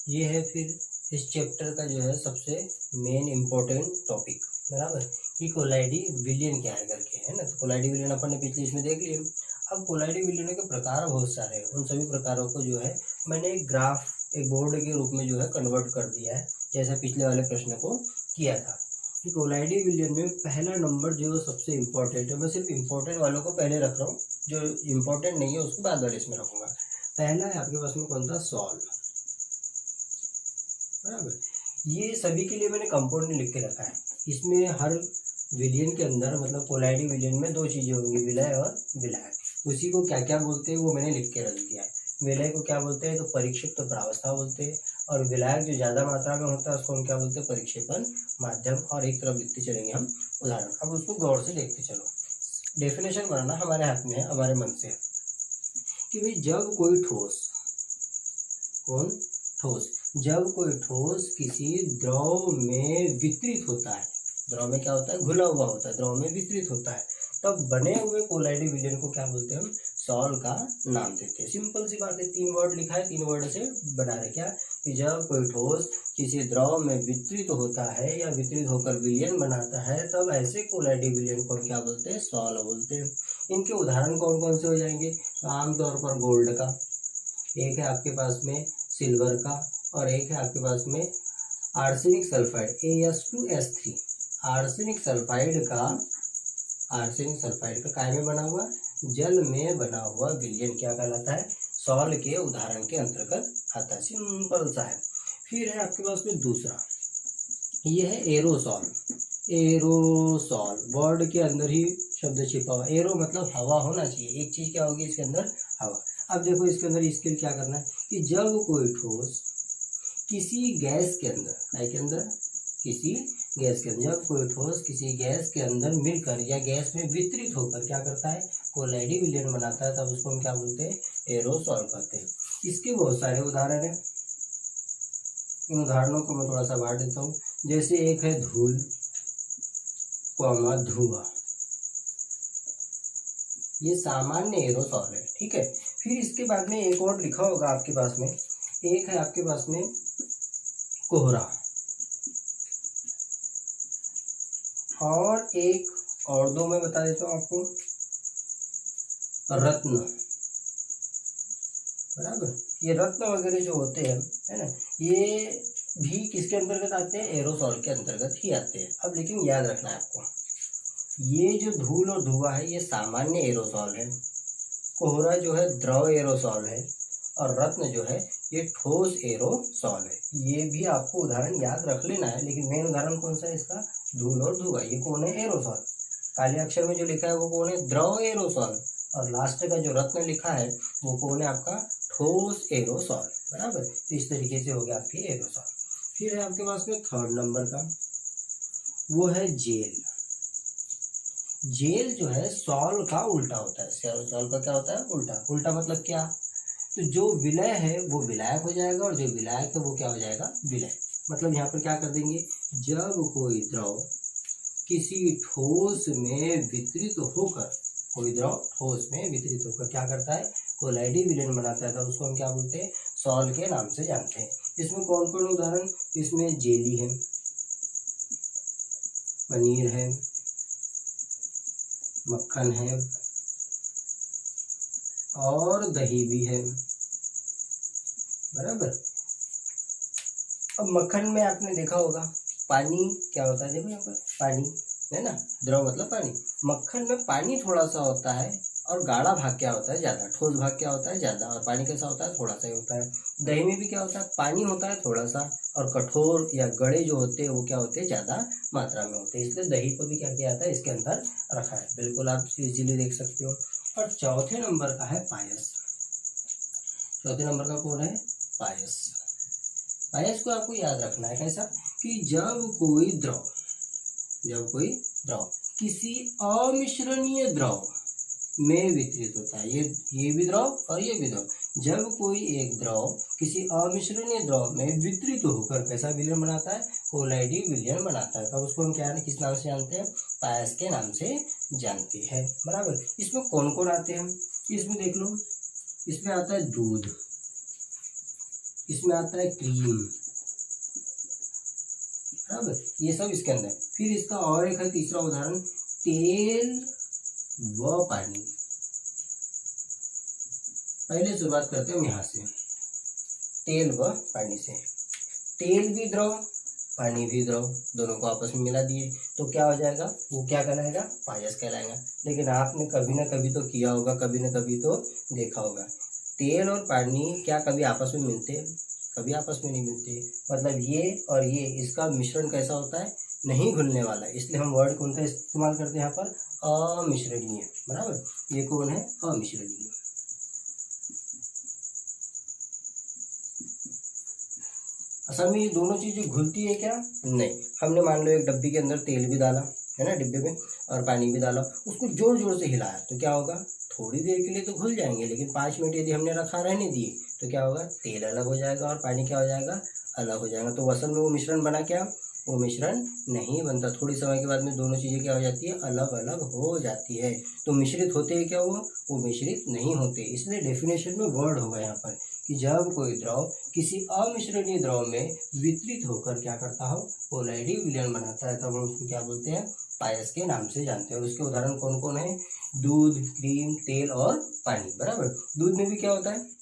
ये है फिर इस चैप्टर का जो है सबसे मेन इम्पोर्टेंट टॉपिक, बराबर, कि कोलाइडी विलियन क्या है करके, है ना। तो कोलाइडी विलियन अपन ने पिछले इसमें देख लिए। अब कोलाइडी विलियनों के प्रकार बहुत सारे हैं, उन सभी प्रकारों को जो है मैंने एक ग्राफ, एक बोर्ड के रूप में जो है कन्वर्ट कर दिया है, जैसा पिछले वाले प्रश्न को किया था। कि कोलाइडी विलियन में पहला नंबर जो सबसे इम्पोर्टेंट है, मैं सिर्फ इम्पोर्टेंट वालों को पहले रख रहा हूँ, जो इम्पोर्टेंट नहीं है उसको बाद वाले इसमें रखूंगा। पहला है आपके पास में कौन सा, सॉल्व, बराबर। ये सभी के लिए मैंने कंपाउंड लिख के रखा है। इसमें हर विलियन के अंदर, मतलब कोलाइडी विलियन में दो चीजें होंगी, विलय और विलायक। उसी को क्या क्या बोलते हैं वो मैंने लिख के रख दिया है। विलय को क्या बोलते हैं, तो परिक्षिप्त प्रावस्था बोलते हैं, और विलायक जो ज्यादा मात्रा में होता है उसको हम क्या बोलते हैं, परिक्षेपण माध्यम। और एक तरफ लिखते चलेंगे हम उदाहरण। अब उसको गौर से देखते चलो। डेफिनेशन बनाना हमारे हाथ में है, हमारे मन से, कि भाई जब कोई ठोस, कौन, ठोस, जब कोई ठोस किसी द्रव में वितरित होता है, द्रव में क्या होता है, घुला हुआ होता है, द्रव में वितरित होता है, तब बने हुए कोलाइडी विलियन को क्या बोलते हैं, हम सॉल्व का नाम देते हैं। सिंपल सी बात है, 3 वर्ड लिखा है, 3 वर्ड से बना रहे क्या, कि जब कोई ठोस किसी द्रव में वितरित होता है या वितरित होकर विलियन बनाता है, तब ऐसे कोलाइडी विलियन को हम क्या बोलते हैं, सॉल्व बोलते हैं। इनके उदाहरण कौन कौन से हो जाएंगे, तो आमतौर पर गोल्ड का, एक है आपके पास में सिल्वर का, और एक है आपके पास में arsenic sulphide, AS2S3। Arsenic sulphide का काय में बना हुआ, जल में बना हुआ विलियन क्या कहलाता है, सॉल्व के उदाहरण के अंतर्गत आता है। सिंपल सा है। फिर है आपके पास में दूसरा, ये है एरोसॉल। एरोसॉल वर्ड के अंदर ही शब्द छिपा हुआ, एरो मतलब हवा होना चाहिए, एक चीज क्या होगी इसके अंदर, हवा। अब देखो इसके अंदर इसके लिए क्या करना है, कि जब कोई ठोस किसी गैस के अंदर, काय के अंदर, किसी गैस के अंदर, जब कोई ठोस किसी गैस के अंदर मिलकर या गैस में वितरित होकर क्या करता है, कोलाइडी विलियन बनाता है, तब उसको हम क्या बोलते हैं, एरोसॉल कहते हैं। इसके बहुत सारे उदाहरण हैं, इन उदाहरणों को मैं थोड़ा सा बांट देता हूँ। जैसे एक है धूल, धुआं, ये सामान्य एरोसॉल है, ठीक है। फिर इसके बाद में एक और लिखा होगा आपके पास में, एक है आपके पास में कोहरा, और एक और दो मैं बता देता हूँ आपको, रत्न, बराबर। ये रत्न वगैरह जो होते हैं, है ना, ये भी किसके अंतर्गत आते हैं, एरोसॉल के अंतर्गत ही आते हैं। अब लेकिन याद रखना है आपको, ये जो धूल और धुआं है ये सामान्य एरोसॉल है, कोहरा जो है द्रव एरोसॉल है, और रत्न जो है ये ठोस एरोसॉल है। ये भी आपको उदाहरण याद रख लेना है, लेकिन मेन उदाहरण कौन सा है इसका, धूल और धुआं। ये कौन है, एरोसॉल। काले अक्षर में जो लिखा है वो कौन है, द्रव एरोसॉल, और लास्ट का जो रत्न लिखा है वो कौन है, आपका ठोस एरोसॉल, बराबर। तो इस तरीके से हो गया आपकी एरोसॉल। फिर है आपके पास में थर्ड नंबर का, वो है जेल। जेल जो है सॉल्व का उल्टा होता है, सॉल्व का क्या होता है, उल्टा। उल्टा मतलब क्या, तो जो विलय है वो विलायक हो जाएगा, और जो विलायक है वो क्या हो जाएगा, विलय। मतलब यहाँ पर क्या कर देंगे, जब कोई द्रव किसी ठोस में वितरित होकर, कोई द्रव ठोस में वितरित होकर क्या करता है, कोलाइडी विलियन बनाता है, तो उसको हम क्या बोलते हैं, सॉल्व के नाम से जानते हैं। इसमें कौन कौन उदाहरण, इसमें जेली है, पनीर है, मक्खन है, और दही भी है, बराबर। अब मक्खन में आपने देखा होगा पानी क्या होता है, देखो यहाँ पर पानी है ना, द्रव मतलब पानी। मक्खन में पानी थोड़ा सा होता है, और गाढ़ा भाग क्या होता है, ज्यादा, ठोस भाग क्या होता है, ज्यादा, और पानी कैसा होता है, थोड़ा सा ही होता है। दही में भी क्या होता है, पानी होता है थोड़ा सा, और कठोर या गड़े जो होते हैं वो क्या होते हैं, ज्यादा मात्रा में होते हैं। इसलिए दही को भी क्या किया जाता है, इसके अंदर रखा है, बिल्कुल आप इजीली देख सकते हो। और चौथे नंबर का है पायस। चौथे नंबर का कौन है, पायस। पायस को आपको याद रखना है कैसा, कि जब कोई द्रव किसी अमिश्रणीय द्रव में वितरित होता है, ये भी द्रव और ये भी द्रव, जब कोई एक द्रव किसी अमिश्रणीय द्रव में वितरित होकर कैसा विलयन बनाता है, कोलाइडी विलयन बनाता है, तब उसको हम क्या किस नाम से जानते हैं, पायस के नाम से जानते हैं, बराबर। इसमें कौन कौन आते हैं, इसमें देख लो, इसमें आता है दूध, इसमें आता है क्रीम, बराबर, ये सब इसके अंदर। फिर इसका और एक है तीसरा उदाहरण, तेल व पानी। पहले शुरुआत करते हैं हम यहाँ से, तेल व पानी से। तेल भी द्रव, पानी भी द्रव, दोनों को आपस में मिला दिए तो क्या हो जाएगा, वो क्या कहलाएगा, पायस कहलाएगा। लेकिन आपने कभी ना कभी तो किया होगा, कभी ना कभी तो देखा होगा, तेल और पानी क्या कभी आपस में मिलते हैं? कभी आपस में नहीं मिलते। मतलब ये और ये, इसका मिश्रण कैसा होता है, नहीं घुलने वाला, इसलिए हम वर्ड कौन सा इस्तेमाल करते हैं यहाँ पर, अमिश्रणीय, बराबर। ये कौन है, अमिश्रणीय। असल में ये दोनों चीजें घुलती है क्या, नहीं। हमने मान लो एक डब्बी के अंदर तेल भी डाला है ना, डिब्बे में, और पानी भी डाला, उसको जोर जोर से हिलाया तो क्या होगा, थोड़ी देर के लिए तो घुल जाएंगे, लेकिन 5 मिनट यदि हमने रखा रहने दिए तो क्या होगा, तेल अलग हो जाएगा और पानी क्या हो जाएगा, अलग हो जाएगा। तो असल में वो मिश्रण बना क्या, वो मिश्रण नहीं बनता। थोड़ी समय के बाद में दोनों चीज़ें क्या हो जाती है, अलग अलग हो जाती है। तो मिश्रित होते हैं क्या, वो मिश्रित नहीं होते। इसलिए डेफिनेशन में वर्ड होगा यहाँ पर कि जब कोई द्रव किसी अमिश्रणीय द्रव में वितरित होकर क्या करता हो, कोलाइडी विलयन बनाता है, तब हम उसको क्या बोलते हैं, पायस के नाम से जानते हैं। और उसके उदाहरण कौन कौन है, दूध, क्रीम, तेल और पानी, बराबर। दूध में भी क्या होता है,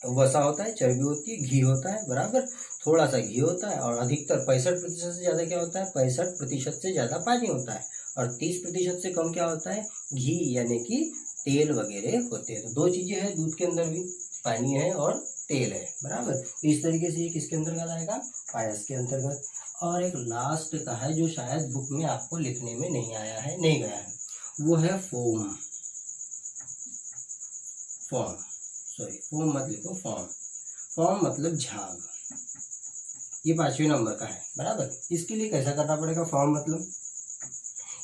वसा होता है, चर्बी होती है, घी होता है, बराबर, थोड़ा सा घी होता है, और अधिकतर 65% से ज़्यादा क्या होता है, 65% से ज़्यादा पानी होता है, और 30% से कम क्या होता है, घी यानी कि तेल वगैरह होते हैं। तो दो चीज़ें हैं दूध के अंदर भी, पानी है और तेल है, बराबर। तो इस तरीके से ये किसके अंतर्गत आएगा, पायस के अंतर्गत। और एक लास्ट का है जो शायद बुक में आपको लिखने में नहीं आया है, नहीं गया है, वो है फोम। फॉर्म, सॉरी फोम मत लिखो, फॉर्म। फॉर्म मतलब झाग, ये 5वें नंबर का है, बराबर। इसके लिए कैसा करना पड़ेगा, फॉर्म मतलब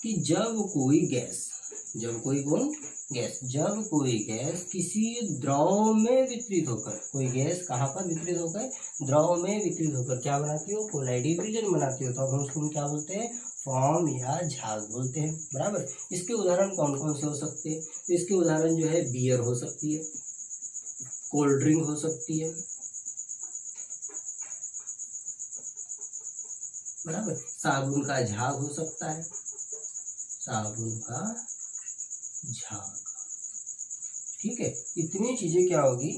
कि जब कोई गैस, जब कोई कौन गैस, जब कोई गैस किसी द्रव में वितरित होकर, कोई गैस कहाँ पर वितरित होकर, द्रव में वितरित होकर क्या बनाती हो, कोलाइडी विलयन बनाती हो, तो अब हम उसको क्या बोलते हैं, फॉर्म या झाग बोलते हैं, बराबर। इसके उदाहरण कौन कौन से हो सकते हैं, तो इसके उदाहरण जो है, बियर हो सकती है, कोल्ड ड्रिंक हो सकती है, बराबर, साबुन का झाग हो सकता है, साबुन का झाग, ठीक है। इतनी चीजें क्या होगी,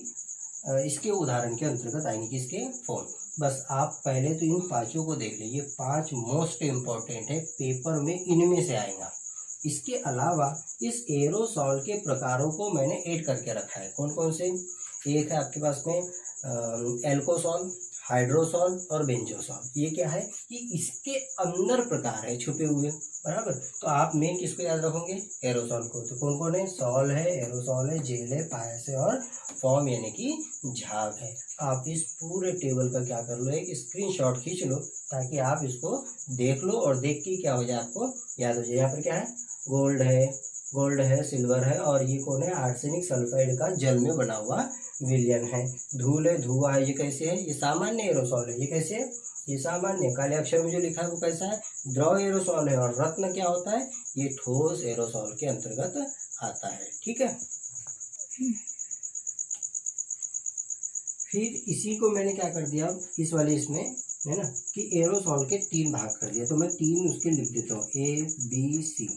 इसके उदाहरण के अंतर्गत आएंगे, किसके, फॉर्म। बस आप पहले तो इन 5 को देख लीजिए, 5 मोस्ट इम्पोर्टेंट है, पेपर में इनमें से आएगा। इसके अलावा इस एरोसॉल के प्रकारों को मैंने ऐड करके रखा है, कौन कौन से, एक है आपके पास में एल्कोसॉल, हाइड्रोसॉल और बेंजोसॉल। ये क्या है कि इसके अंदर प्रकार है छुपे हुए, बराबर। तो आप मेन किसको याद रखोगे, एरोसॉल को। तो कौन कौन है, सॉल है, एरोसॉल है, जेल है, पायस है और फॉर्म यानी कि झाग है। आप इस पूरे टेबल का क्या कर लो, एक स्क्रीनशॉट खींच लो, ताकि आप इसको देख लो और देख के क्या हो जाए, आपको याद हो जाए। यहाँ पर क्या है, गोल्ड है, सिल्वर है, और ये कौन है, आर्सेनिक सल्फाइड का जल में बना हुआ विलयन है। धूल है, धुआं है, ये कैसे है, ये सामान्य एरोसॉल है। ये कैसे है, ये सामान्य, काले अक्षर में जो लिखा है वो कैसा है, द्रव एरोसॉल है। और रत्न क्या होता है, ये ठोस एरोसॉल के अंतर्गत आता है, ठीक है। फिर इसी को मैंने क्या कर दिया, इस वाले इसमें है ना, कि एरोसॉल के 3 भाग कर दिया। तो मैं 3 उसके लिख देता हूँ, A B C.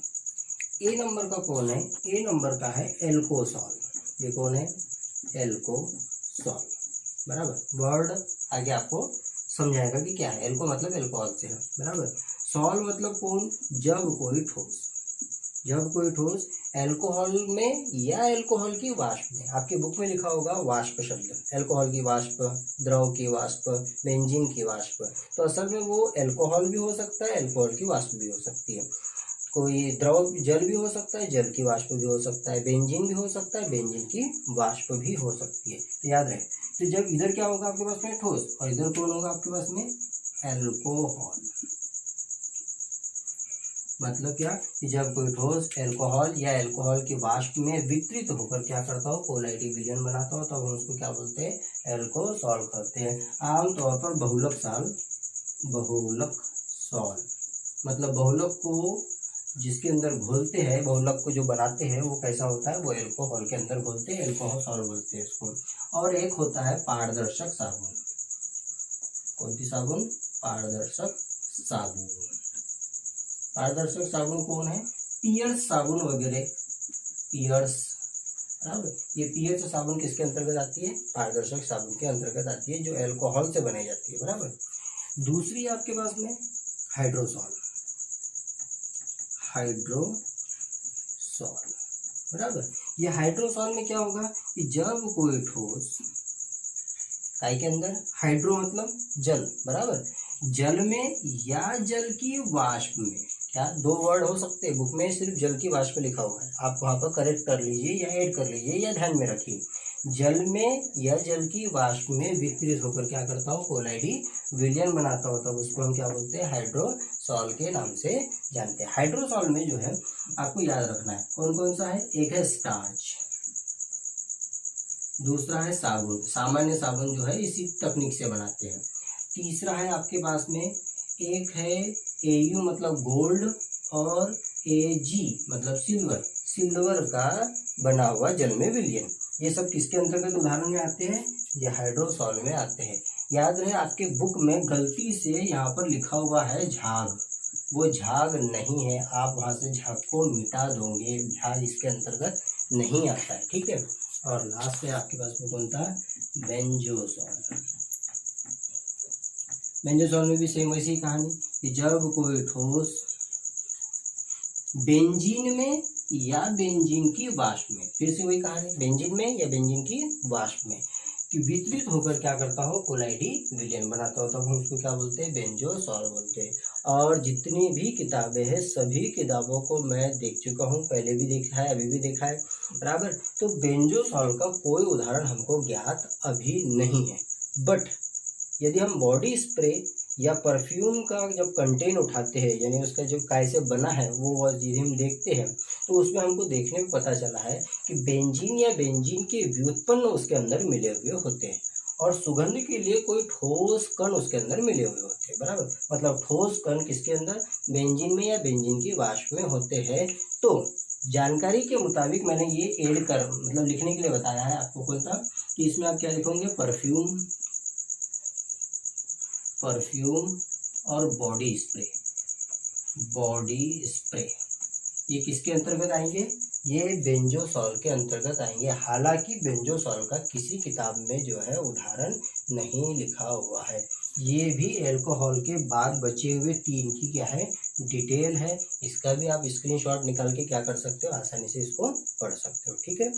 A number का कौन है, ए नंबर का है एल्कोसॉल। ये कौन है, एल्कोसॉल, बराबर। वर्ड आगे आपको समझाएगा कि क्या है। एल्को मतलब एल्कोहल से है, बराबर। सॉल मतलब कौन, जब कोई ठोस, जब कोई ठोस एल्कोहल में या एल्कोहल की वाष्प में, आपके बुक में लिखा होगा वाष्प शब्द, एल्कोहल की वाष्प, द्रव की वाष्प, बेंजीन की वाष्प। तो असल में वो एल्कोहल भी हो सकता है, एल्कोहल की वाष्प भी हो सकती है। कोई द्रव जल भी हो सकता है, जल की वाष्प भी हो सकता है, बेंजीन भी हो सकता है, बेंजीन की वाष्प भी हो सकती है। तो याद रहे, तो जब इधर क्या होगा आपके पास में, ठोस, और इधर कौन होगा आपके पास में, एल्कोहल। मतलब क्या कि जब कोई ठोस एल्कोहल या एल्कोहल की वाष्प में वितरित होकर क्या करता हो, कोलाइडी विलयन बनाता हो, तब हम उसको क्या बोलते हैं, एल्कोसॉल करते हैं। आमतौर पर बहुलक सॉल, मतलब बहुलक को जिसके अंदर घोलते हैं, बहुलक को जो बनाते हैं वो कैसा होता है, वो एल्कोहल के अंदर घोलते हैं, एल्कोहल सॉल्व बोलते हैं इसको। और एक होता है पारदर्शक साबुन। कौन सी साबुन? पारदर्शक साबुन। पारदर्शक साबुन कौन है? पियर्स साबुन वगैरह, पियर्स, बराबर। ये पियर्स साबुन किसके अंतर्गत आती है? पारदर्शक साबुन के अंतर्गत आती है, जो एल्कोहल से बनाई जाती है, बराबर। दूसरी आपके पास में हाइड्रोसॉल, हाइड्रोसॉल, बराबर। ये हाइड्रोसॉल में क्या होगा कि जब कोई ठोस काय के अंदर, हाइड्रो मतलब जल, बराबर, जल में या जल की वाष्प में, क्या दो वर्ड हो सकते हैं, बुक में सिर्फ जल की वाष्प लिखा हुआ है, आप वहां पर करेक्ट कर लीजिए या ऐड कर लीजिए या ध्यान में रखिए। जल में या जल की वाष्प में विकृत होकर क्या करता हूँ, कोलाइडी विलयन बनाता होता है, उसको हम क्या बोलते हैं? हाइड्रोसॉल के नाम से जानते हैं। हाइड्रोसॉल में जो है आपको याद रखना है कौन कौन सा है। एक है स्टार्च, दूसरा है साबुन, सामान्य साबुन जो है इसी तकनीक से बनाते हैं। तीसरा है आपके पास में, एक है एयू मतलब गोल्ड, और एजी मतलब सिल्वर, सिल्वर का बना हुआ जल में विलयन। ये सब किसके अंतर्गत उदाहरण में आते हैं? ये हाइड्रोसॉल में आते हैं। याद रहे आपके बुक में गलती से यहाँ पर लिखा हुआ है झाग, वो झाग नहीं है, आप वहाँ से झाग को मिटा दोगे, झाग इसके अंतर्गत नहीं आता है, ठीक है। और लास्ट है आपके पास में कौन था? बेंजोसॉल। बेंजोसॉल में भी सेम वैसी कहानी कि जब कोई ठोस बेंजीन में या बेंजीन की वाष्प में, फिर से वही कहानी, बेंजीन में या बेंजीन की वाष्प में कि वितरित होकर क्या करता हो, कोलाइडी विलयन बनाता हो, तब हम उसको क्या बोलते हैं? बेंजोसॉल बोलते हैं। और जितनी भी किताबें हैं सभी किताबों को मैं देख चुका हूँ, पहले भी देखा है, अभी भी देखा है, बराबर। तो बेंजोसॉल का कोई उदाहरण हमको ज्ञात अभी नहीं है, बट यदि हम बॉडी स्प्रे या परफ्यूम का जब कंटेन उठाते हैं, यानी उसका जो कैसे बना है वो चीज़ हम देखते हैं, तो उसमें हमको देखने में पता चला है कि बेंजीन या बेंजीन के व्युत्पन्न उसके अंदर मिले हुए होते हैं, और सुगंध के लिए कोई ठोस कण उसके अंदर मिले हुए होते हैं, बराबर। मतलब ठोस कण किसके अंदर? बेंजीन में या बेंजीन की वाष्प में होते हैं। तो जानकारी के मुताबिक मैंने ये ऐड कर मतलब लिखने के लिए बताया है आपको, कौन सा कि इसमें आप क्या लिखोगे? परफ्यूम, परफ्यूम और बॉडी स्प्रे, बॉडी स्प्रे ये किसके अंतर्गत आएंगे? ये बेंजोसॉल के अंतर्गत आएंगे। हालांकि बेंजोसॉल का किसी किताब में जो है उदाहरण नहीं लिखा हुआ है। ये भी एल्कोहल के बाद बचे हुए 3 की क्या है? डिटेल है। इसका भी आप स्क्रीनशॉट निकाल के क्या कर सकते हो? आसानी से इसको पढ़ सकते हो, ठीक है।